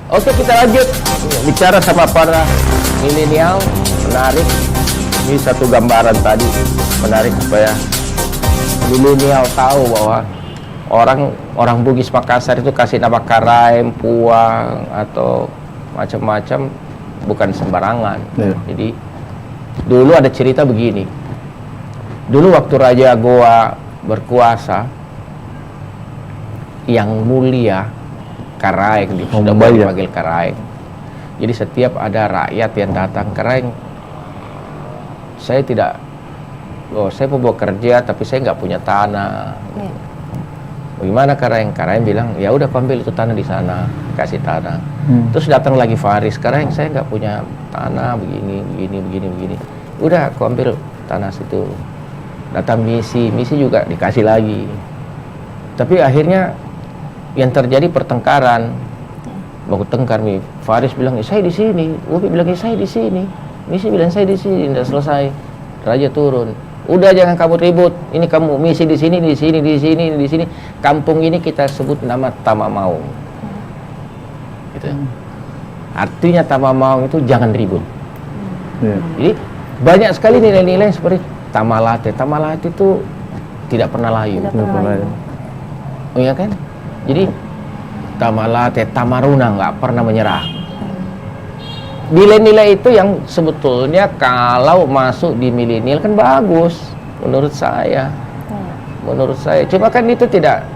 Oke, kita lanjut bicara sama para milenial. Menarik. Ini satu gambaran tadi menarik supaya milenial tahu bahwa orang Bugis Makassar itu kasih nama Karaeng, Puang atau macam-macam bukan sembarangan. Jadi dulu ada cerita begini. Dulu waktu Raja Goa berkuasa, yang mulia Karaeng, sudah dipanggil Karaeng. Jadi setiap ada rakyat yang datang, Karaeng, saya mau bekerja tapi saya nggak punya tanah. Bagaimana Karaeng? Karaeng bilang, ya udah kau ambil itu tanah di sana, kasih tanah. Terus datang lagi Faris, Karaeng, saya nggak punya tanah, begini. Udah kau ambil tanah situ. Datang misi juga dikasih lagi. Tapi akhirnya yang terjadi pertengkaran. Baku tengkar nih. Faris bilang, saya di sini. Upi bilang, saya di sini. Misi bilang, saya di sini. Udah selesai. Raja turun. Udah jangan kamu ribut. Ini kamu misi di sini. Kampung ini kita sebut nama Tamamaung. Gitu. Artinya Tamamaung itu jangan ribut. Jadi banyak sekali nilai-nilai seperti Tamalate. Tamalate itu tidak pernah layu. Oh iya kan? Jadi Tamalate, Tamaruna nggak pernah menyerah. Nilai-nilai itu yang sebetulnya kalau masuk di milenial kan bagus menurut saya. Cuma kan itu tidak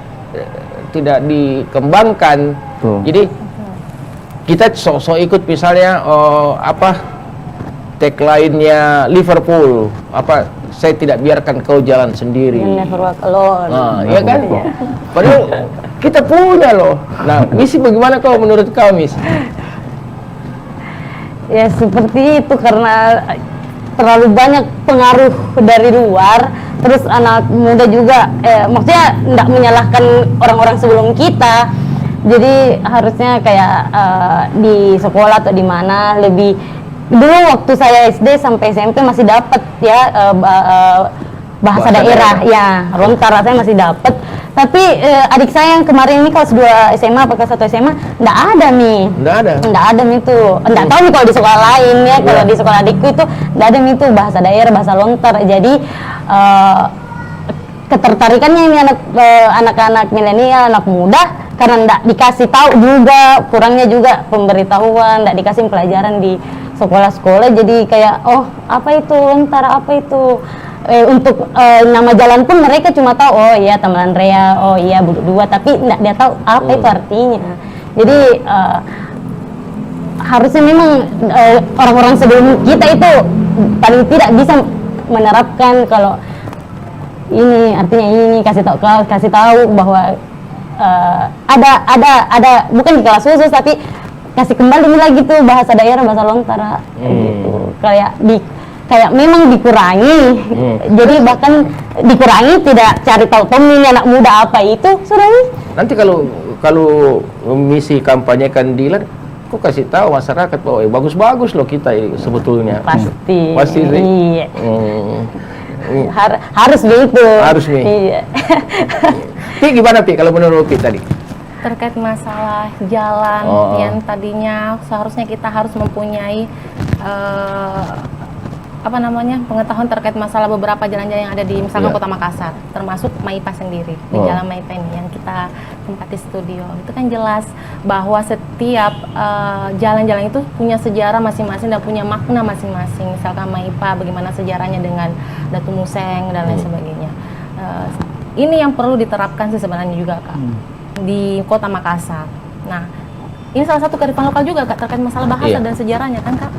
dikembangkan. Jadi kita sok-sok ikut misalnya tagline-nya Liverpool, saya tidak biarkan kau jalan sendiri. Never walk alone. Iya kan? Padahal kita punya loh. Nah, misi bagaimana kau menurut kau, Miss? Ya seperti itu, karena terlalu banyak pengaruh dari luar. Terus anak muda juga, maksudnya tidak menyalahkan orang-orang sebelum kita. Jadi harusnya kayak di sekolah atau di mana lebih. Dulu waktu saya SD sampai SMP masih dapat ya bahasa daerah ya, lontar saya masih dapat. Tapi adik saya yang kemarin ini kelas 2 SMA apa kelas 1 SMA enggak ada nih. Enggak ada nih itu. Enggak tahu nih kalau di sekolah lain ya, kalau di sekolah adikku itu enggak ada nih itu bahasa daerah, bahasa lontar. Jadi ketertarikannya ini anak-anak milenial, anak muda karena enggak dikasih tahu juga, kurangnya juga pemberitahuan, enggak dikasih pelajaran di sekolah-sekolah, jadi kayak apa itu lontar, apa itu untuk nama jalan pun mereka cuma tahu iya Tamalan Rea, iya Buduk Dua, tapi nggak dia tahu apa itu artinya. Jadi harusnya memang orang-orang sebelum kita itu paling tidak bisa menerapkan kalau ini artinya ini, kasih tahu bahwa ada bukan di kelas khusus tapi kasih kembali lagi tuh bahasa daerah, bahasa lontara gitu. Kayak memang dikurangi. Jadi bahkan dikurangi, tidak cari tahu ini anak muda apa itu sudah. Nanti kalau misi kampanye kandilan, kok kasih tahu masyarakat bahwa bagus-bagus loh kita sebetulnya. Pasti sih. Iya. Harus begitu. Harus nih. Iya. Pi, gimana Pi kalau menurut Pi tadi? Terkait masalah jalan yang tadinya seharusnya kita harus mempunyai pengetahuan terkait masalah beberapa jalan-jalan yang ada di misalkan Kota Makassar, termasuk Maipa sendiri, di Jalan Maipa ini yang kita tempati studio. Itu kan jelas bahwa setiap jalan-jalan itu punya sejarah masing-masing dan punya makna masing-masing. Misalkan Maipa, bagaimana sejarahnya dengan Datu Museng dan lain sebagainya. Ini yang perlu diterapkan sih sebenarnya juga, Kak, di Kota Makassar. Nah, ini salah satu kearifan lokal juga, Kak, terkait masalah bahasa dan sejarahnya kan, Kak.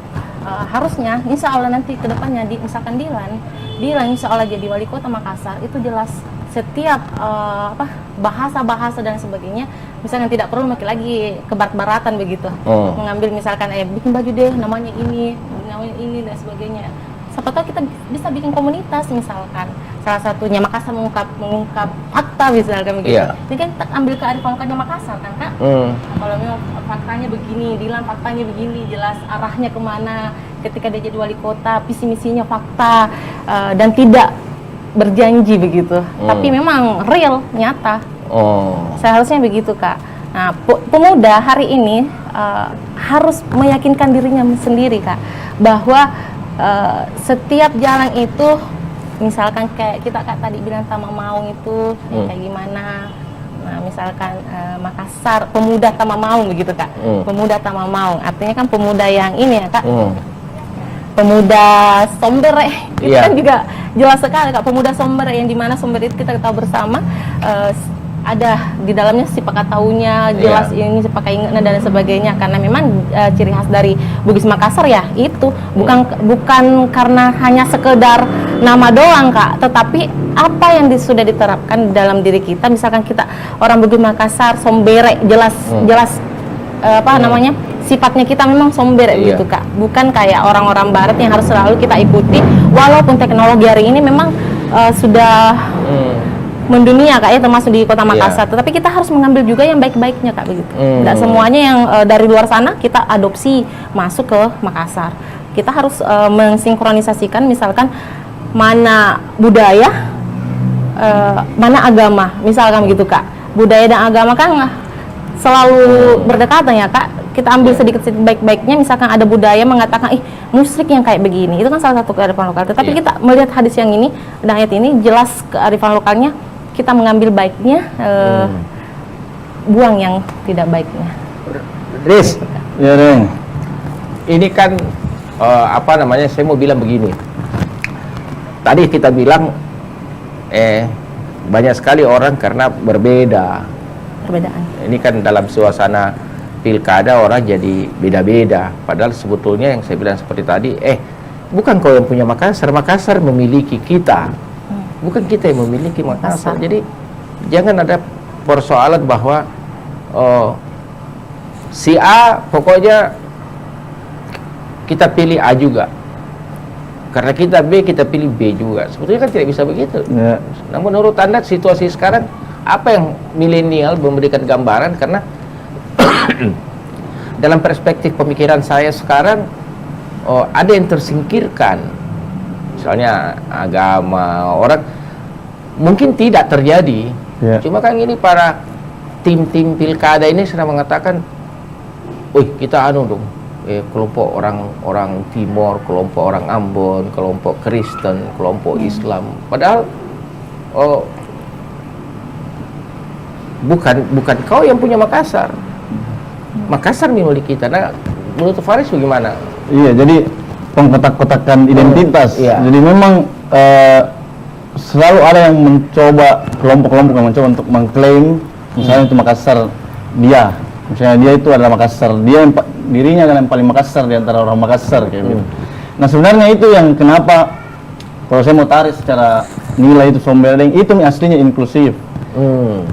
Harusnya insya Allah nanti ke depannya misalkan Dilan insya Allah jadi wali kota Makassar, itu jelas setiap bahasa-bahasa dan sebagainya, misalkan tidak perlu makin lagi kebarat-baratan begitu, mengambil misalkan bikin baju deh namanya ini dan sebagainya. Siapa tahu kita bisa bikin komunitas, misalkan salah satunya Makassar mengungkap fakta misalkan begitu. Ini kan kita ambil kearifan lokalnya Makassar kan, Kak. Kalau memang faktanya begini, Dilan faktanya begini, jelas arahnya kemana ketika dia jadi wali kota, visi misinya fakta dan tidak berjanji begitu, tapi memang real, nyata. Seharusnya begitu, Kak. Nah, pemuda hari ini harus meyakinkan dirinya sendiri Kak, bahwa setiap jalan itu, misalkan kayak kita Kak tadi bilang Tamamaung itu kayak gimana. Nah, misalkan Makassar, pemuda Tamamaung begitu Kak. Pemuda Tamamaung, artinya kan pemuda yang ini ya Kak. Pemuda Sombere, itu kan juga jelas sekali Kak, pemuda Sombere, yang dimana Sombere itu kita tahu bersama ada di dalamnya si Pakataunya, jelas ini si Pakaingetna dan sebagainya, karena memang ciri khas dari Bugis Makassar ya itu bukan karena hanya sekedar nama doang Kak, tetapi apa yang sudah diterapkan dalam diri kita. Misalkan kita orang Bugis Makassar, Sombere, jelas apa namanya, sifatnya kita memang Sombere gitu Kak, bukan kayak orang-orang barat yang harus selalu kita ikuti, walaupun teknologi hari ini memang sudah mendunia Kak ya, termasuk di Kota Makassar, tetapi kita harus mengambil juga yang baik-baiknya Kak begitu. Tidak semuanya yang dari luar sana kita adopsi masuk ke Makassar. Kita harus mensinkronisasikan, misalkan mana budaya, mana agama, misalkan begitu Kak. Budaya dan agama kan selalu berdekatan ya Kak. Kita ambil sedikit-sedikit baik-baiknya, misalkan ada budaya mengatakan musik yang kayak begini, itu kan salah satu kearifan lokal. Tetapi kita melihat hadis yang ini dan ayat ini jelas kearifan lokalnya, kita mengambil baiknya, buang yang tidak baiknya. Riz, Ya, Reng. ini kan apa namanya, saya mau bilang begini. Tadi kita bilang banyak sekali orang karena berbeda. Perbedaan. Ini kan dalam suasana pilkada orang jadi beda-beda. Padahal sebetulnya yang saya bilang seperti tadi, bukan kau yang punya Makassar, Makassar memiliki kita. Bukan kita yang memiliki Makassar. Jadi jangan ada persoalan bahwa si A pokoknya kita pilih A juga, karena kita B kita pilih B juga. Sebetulnya kan tidak bisa begitu. Nah, menurut Anda situasi sekarang apa yang milenial memberikan gambaran? Karena dalam perspektif pemikiran saya sekarang ada yang tersingkirkan. Misalnya agama, orang mungkin tidak terjadi, cuma kan ini para tim-tim pilkada ini sedang mengatakan, kita dong, kelompok orang Timor, kelompok orang Ambon, kelompok Kristen, kelompok Islam. Padahal bukan kau yang punya Makassar. Makassar milik kita. Nah, menurut Faris bagaimana? Iya, jadi pengkotak-kotakan identitas. Jadi memang selalu ada yang mencoba, kelompok-kelompok yang mencoba untuk mengklaim misalnya itu Makassar dia. Misalnya dia itu adalah Makassar, dirinya adalah yang paling Makassar di antara orang Makassar kayak gitu. Nah, sebenarnya itu yang kenapa kalau saya mau tarik secara nilai itu Sombere itu aslinya inklusif.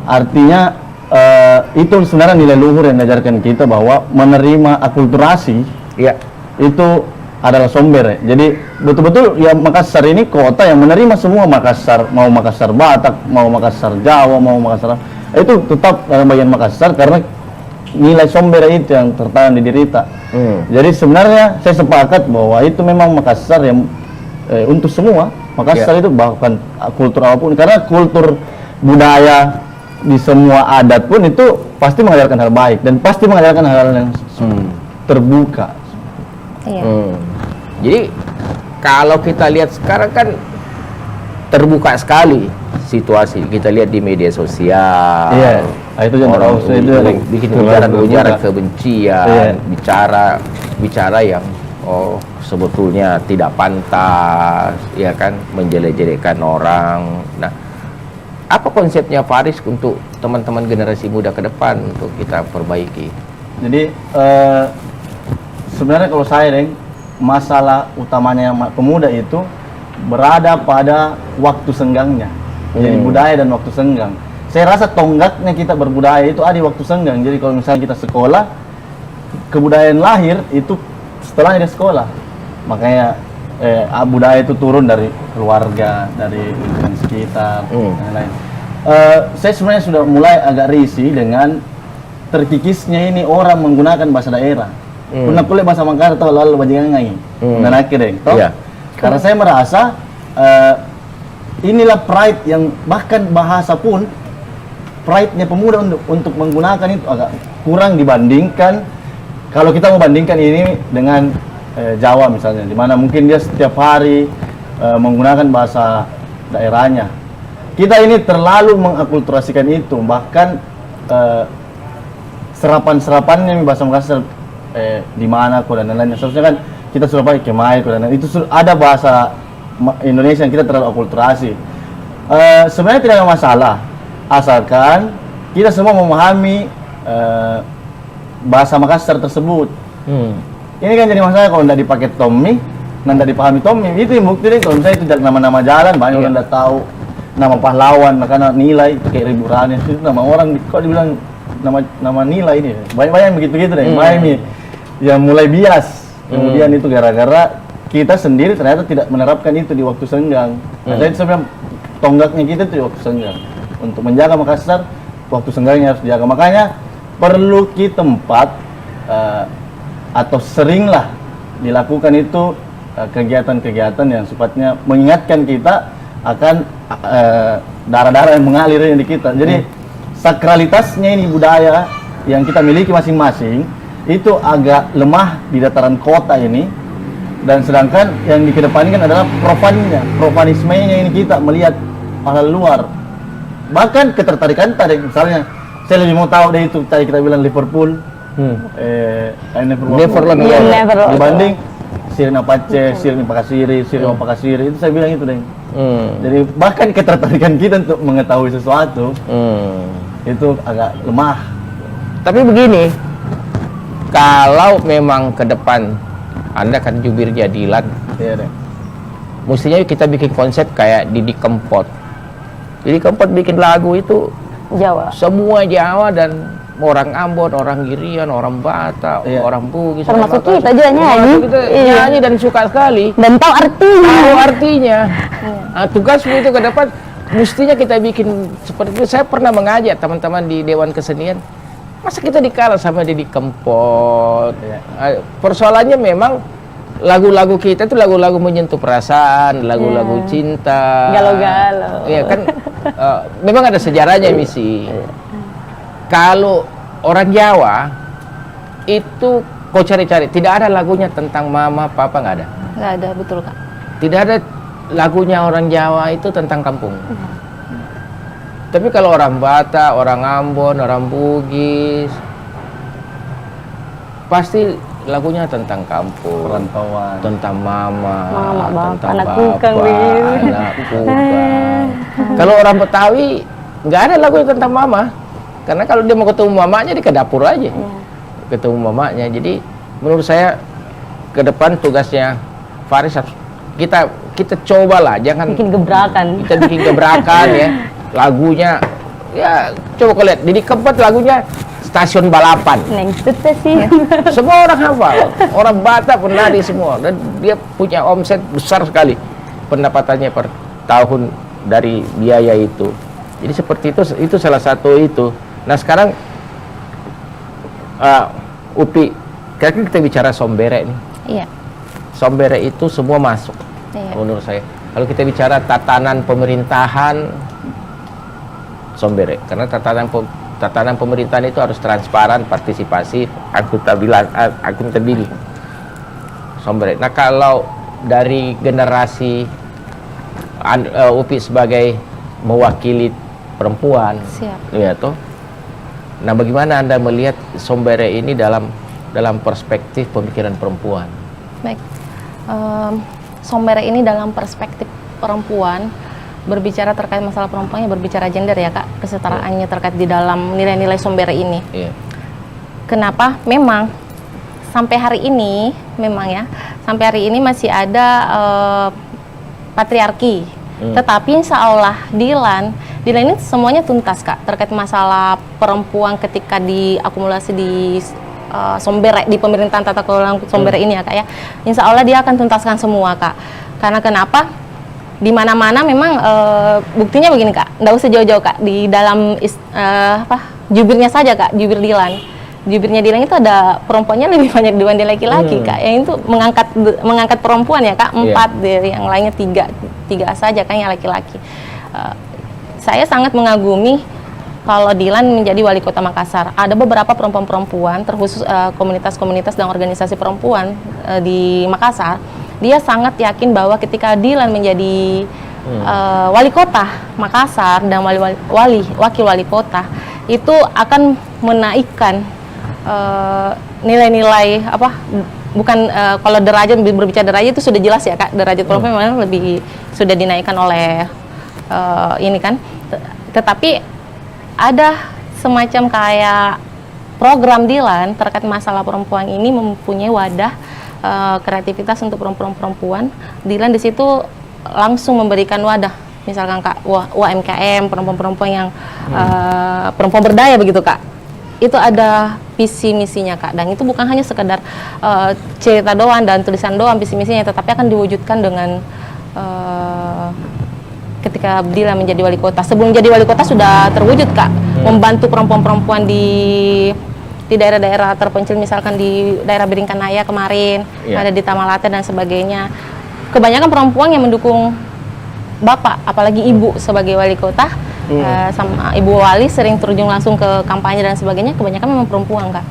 Artinya itu sebenarnya nilai luhur yang diajarkan kita bahwa menerima akulturasi itu adalah Sombere. Jadi betul-betul ya Makassar ini kota yang menerima semua Makassar, mau Makassar Batak, mau Makassar Jawa, mau Makassar, itu tetap dalam bagian Makassar karena nilai Sombere itu yang tertanam di diri kita. Jadi sebenarnya saya sepakat bahwa itu memang Makassar yang untuk semua. Makassar itu bahkan kultur apapun, karena kultur budaya di semua adat pun itu pasti mengajarkan hal baik dan pasti mengajarkan hal-hal yang terbuka. Jadi kalau kita lihat sekarang kan terbuka sekali situasi. Kita lihat di media sosial. Itu orang itu bikin ujaran kebencian, bicara yang sebetulnya tidak pantas, ya kan, menjelek-jelekkan orang. Nah, apa konsepnya Faris untuk teman-teman generasi muda ke depan untuk kita perbaiki? Jadi sebenarnya kalau saya, masalah utamanya yang pemuda itu berada pada waktu senggangnya. Jadi budaya dan waktu senggang. Saya rasa tonggaknya kita berbudaya itu ada di waktu senggang. Jadi kalau misalnya kita sekolah, kebudayaan lahir itu setelahnya di sekolah. Makanya budaya itu turun dari keluarga, dari lingkungan sekitar, dan lain-lain. Saya sebenarnya sudah mulai agak risih dengan terkikisnya ini orang menggunakan bahasa daerah. Pernah kuliah bahasa Makassar atau lalu bajingan ngai. Dan akhirnya, karena saya merasa inilah pride yang bahkan bahasa pun pride-nya pemuda untuk menggunakan itu agak kurang dibandingkan kalau kita mau bandingkan ini dengan Jawa misalnya, di mana mungkin dia setiap hari menggunakan bahasa daerahnya. Kita ini terlalu mengakulturasikan itu, bahkan serapan-serapannya bahasa Makassar di mana kok dan lain-lain. Seharusnya kan kita sudah pakai kemai kok dan lain-lain. Itu ada bahasa Indonesia yang kita terlalu akulturasi. Sebenarnya tidak ada masalah, asalkan kita semua memahami bahasa Makassar tersebut. Ini kan jadi masalah kalau tidak dipakai Tommy, tidak dipahami Tommy. Itu yang bukti deh, kalau misalnya itu dari nama-nama jalan, banyak orang tidak tahu nama pahlawan, karena nilai kayak Ribu Rani, itu nama orang, kok dibilang nama nilai ini. Banyak-banyak yang begitu-begitu deh, yang mulai bias. Kemudian itu gara-gara kita sendiri ternyata tidak menerapkan itu di waktu senggang. Nah, jadi sebenarnya tonggaknya kita itu di waktu senggang. Untuk menjaga Makassar, waktu senggangnya harus dijaga. Makanya perlu kita tempat atau seringlah dilakukan itu kegiatan-kegiatan yang sifatnya mengingatkan kita akan darah-darah yang mengalir di kita. Jadi sakralitasnya ini budaya yang kita miliki masing-masing itu agak lemah di dataran kota ini, dan sedangkan yang dikedepankan adalah profanismenya ini, kita melihat hal luar. Bahkan ketertarikan tadi, misalnya saya lebih mau tahu deh itu tadi kita bilang Liverpool, Neverland dibanding Sirna Pace, Sirna Pakasiri, Sirna Pakasiri, itu saya bilang itu deh. Jadi bahkan ketertarikan kita untuk mengetahui sesuatu itu agak lemah. Tapi begini, kalau memang ke depan Anda kan jubir jadilan, Iya deh. mestinya kita bikin konsep kayak Didi Kempot. Didi Kempot bikin lagu itu Jawa. semua Jawa dan orang Ambon, orang Girian, orang Batak, Iya. orang Bugis, Termasuk orang kita juga nyanyi. Kita nyanyi dan suka sekali. Dan tahu artinya. Tahu artinya. Nah, tugasmu itu ke depan mestinya kita bikin seperti itu. Saya pernah mengajak teman-teman di Dewan Kesenian. Masa kita dikalah sama Didi Kempot? Persoalannya memang lagu-lagu kita itu lagu-lagu menyentuh perasaan, lagu-lagu cinta. Galau-galau. Iya kan, memang ada sejarahnya misi. Kalau orang Jawa itu kau cari-cari, tidak ada lagunya tentang mama, papa, nggak ada. Nggak ada, betul Kak. Tidak ada lagunya orang Jawa itu tentang kampung. Tapi kalau orang Batak, orang Ambon, orang Bugis, pasti lagunya tentang kampung, Perantauan. tentang mama, Bapak, tentang anak bapak, kukang, Bin. anak kukang. Kalau orang Betawi nggak ada lagu tentang mama, karena kalau dia mau ketemu mamanya dia ke dapur aja, ketemu mamanya. Jadi menurut saya ke depan tugasnya Faris harus kita cobalah, jangan Bikin gebrakan. kita bikin gebrakan ya. Lagunya ya coba kau lihat Didi Kempot lagunya stasiun balapan. Neng sih. Semua orang hafal, orang Batak penari semua, dan dia punya omset besar sekali pendapatannya per tahun dari biaya itu. Jadi seperti itu salah satu itu. Nah sekarang Upi, kira-kira kita bicara Sombere nih. Iya. Sombere itu semua masuk, menurut saya. Kalau kita bicara tatanan pemerintahan, Sombere, karena tatanan pemerintahan itu harus transparan, partisipatif, akuntabel. Sombere. Nah kalau dari generasi Upi sebagai mewakili perempuan, ya toh. Nah bagaimana Anda melihat Sombere ini dalam perspektif pemikiran perempuan? Baik. Sombere ini dalam perspektif perempuan, berbicara terkait masalah perempuannya, berbicara gender ya Kak, kesetaraannya terkait di dalam nilai-nilai Sombere ini. Iya. Kenapa? Memang sampai hari ini, sampai hari ini masih ada patriarki. Tetapi insya Allah Dilan ini semuanya tuntas Kak, terkait masalah perempuan ketika diakumulasi di Sombere, di pemerintahan tata kelola Sombere ini ya Kak ya. Insya Allah dia akan tuntaskan semua Kak. Karena kenapa? Di mana-mana memang buktinya begini Kak, nggak usah jauh-jauh Kak, di dalam jubirnya saja Kak, jubir Dilan. Jubirnya Dilan itu ada perempuannya lebih banyak dibanding laki-laki Kak. Yang itu mengangkat perempuan ya Kak, 4 dari yang lainnya 3 saja kan yang laki-laki. Saya sangat mengagumi kalau Dilan menjadi wali kota Makassar, ada beberapa perempuan-perempuan, terkhusus komunitas-komunitas dan organisasi perempuan di Makassar, dia sangat yakin bahwa ketika Dilan menjadi wali kota Makassar dan wakil wali kota, itu akan menaikkan nilai-nilai apa? Bukan kalau derajat, berbicara derajat itu sudah jelas ya Kak, derajat perempuan memang lebih sudah dinaikkan oleh ini kan, tetapi ada semacam kayak program Dilan terkait masalah perempuan ini mempunyai wadah kreativitas untuk perempuan-perempuan. Dilan di situ langsung memberikan wadah, misalkan Kak UMKM, perempuan-perempuan yang perempuan berdaya begitu Kak. Itu ada visi misinya Kak, dan itu bukan hanya sekedar cerita doang dan tulisan doang visi misinya, tetapi akan diwujudkan dengan ketika Dilan menjadi wali kota. Sebelum jadi wali kota sudah terwujud Kak, membantu perempuan-perempuan di daerah-daerah terpencil, misalkan di daerah Biringkanaya kemarin, ada di Tamalate dan sebagainya. Kebanyakan perempuan yang mendukung Bapak, apalagi Ibu sebagai wali kota, sama Ibu Wali sering terjun langsung ke kampanye dan sebagainya, kebanyakan memang perempuan Kak.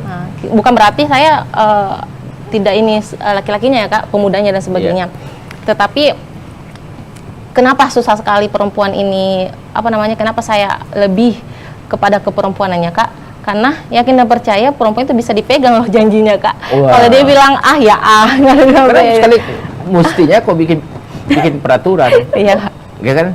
Nah, bukan berarti saya tidak ini laki-lakinya ya Kak, pemudanya dan sebagainya. Tetapi kenapa susah sekali perempuan ini, kenapa saya lebih kepada keperempuanannya Kak? Karena yakin dan percaya perempuan itu bisa dipegang loh janjinya Kak. Kalau dia bilang karena sekali mestinya kok bikin peraturan. Iya Kak. Ya kan,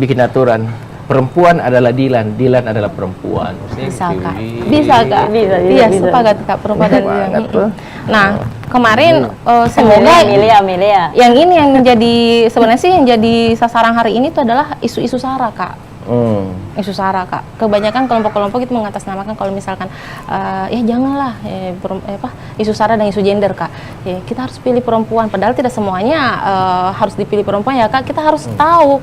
bikin aturan. Perempuan adalah Dilan, Dilan adalah perempuan. Bisa Kak, bisa Kak, iya sepakat Kak, perempuan dan Dilan. Nah kemarin semoga Amelia. yang ini yang menjadi sebenarnya sih yang jadi sasaran hari ini itu adalah isu-isu SARA Kak. Isu SARA Kak, kebanyakan kelompok-kelompok itu mengatasnamakan kalau misalkan ya janganlah isu SARA dan isu gender Kak. Ya, kita harus pilih perempuan, padahal tidak semuanya harus dipilih perempuan ya Kak. Kita harus tahu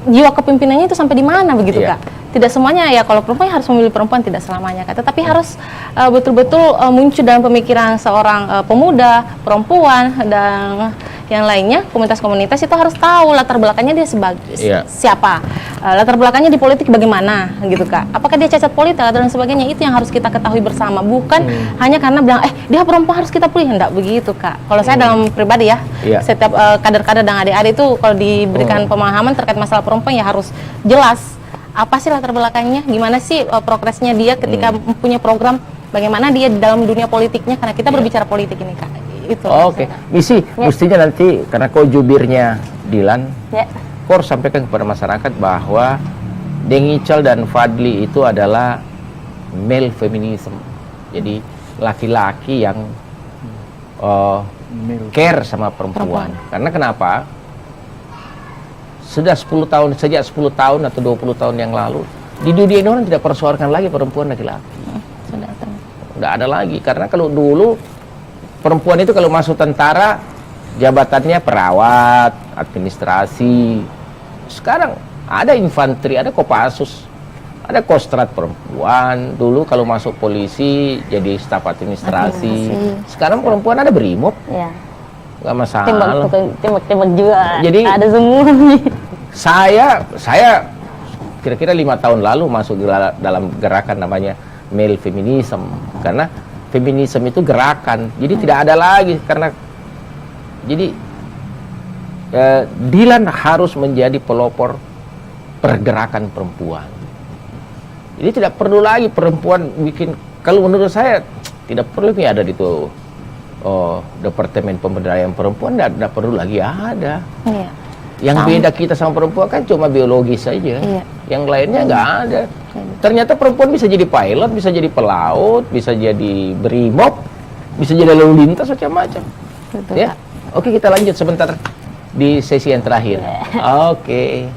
jiwa kepemimpinannya itu sampai di mana begitu Kak. Tidak semuanya ya kalau perempuan harus memilih perempuan, tidak selamanya Kak. Tetapi harus betul-betul muncul dalam pemikiran seorang pemuda, perempuan dan yang lainnya, komunitas-komunitas itu harus tahu latar belakangnya dia sebagai siapa, latar belakangnya di politik bagaimana gitu Kak. Apakah dia cacat politik atau dan sebagainya, itu yang harus kita ketahui bersama, bukan hanya karena bilang dia perempuan harus kita pilih, enggak begitu Kak. Kalau saya dalam pribadi ya, setiap kader-kader dan adik-adik itu kalau diberikan pemahaman terkait masalah perempuan ya harus jelas apa sih latar belakangnya, gimana sih progresnya dia ketika mempunyai program, bagaimana dia dalam dunia politiknya, karena kita berbicara politik ini Kak. Itu. Oke. Misi, mestinya nanti karena kau jubirnya Dilan, kau harus sampaikan kepada masyarakat bahwa Deng Ical dan Fadli itu adalah male feminism. Jadi laki-laki yang care sama perempuan. Karena kenapa? Sejak 10 tahun atau 20 tahun yang lalu di dunia ini orang tidak persoalkan lagi perempuan laki-laki. Udah ada lagi, karena kalau dulu perempuan itu kalau masuk tentara jabatannya perawat, administrasi. Sekarang ada infanteri, ada Kopassus, ada Kostrat perempuan. Dulu kalau masuk polisi jadi staf administrasi. Sekarang perempuan ada Brimob. Nggak masalah. Tembak juga. Jadi ada semua. Saya kira-kira 5 tahun lalu masuk dalam gerakan namanya male feminism, karena feminisme itu gerakan, jadi tidak ada lagi karena jadi Dilan harus menjadi pelopor pergerakan perempuan. Jadi tidak perlu lagi perempuan bikin, kalau menurut saya tidak perlu nih ada di itu departemen pemberdayaan perempuan, tidak perlu lagi ada. Yang beda kita sama perempuan kan cuma biologis saja, yang lainnya nggak ada. Ternyata perempuan bisa jadi pilot, bisa jadi pelaut, bisa jadi brimob, bisa jadi lalu lintas macam-macam. Ya, oke, kita lanjut sebentar di sesi yang terakhir. Oke.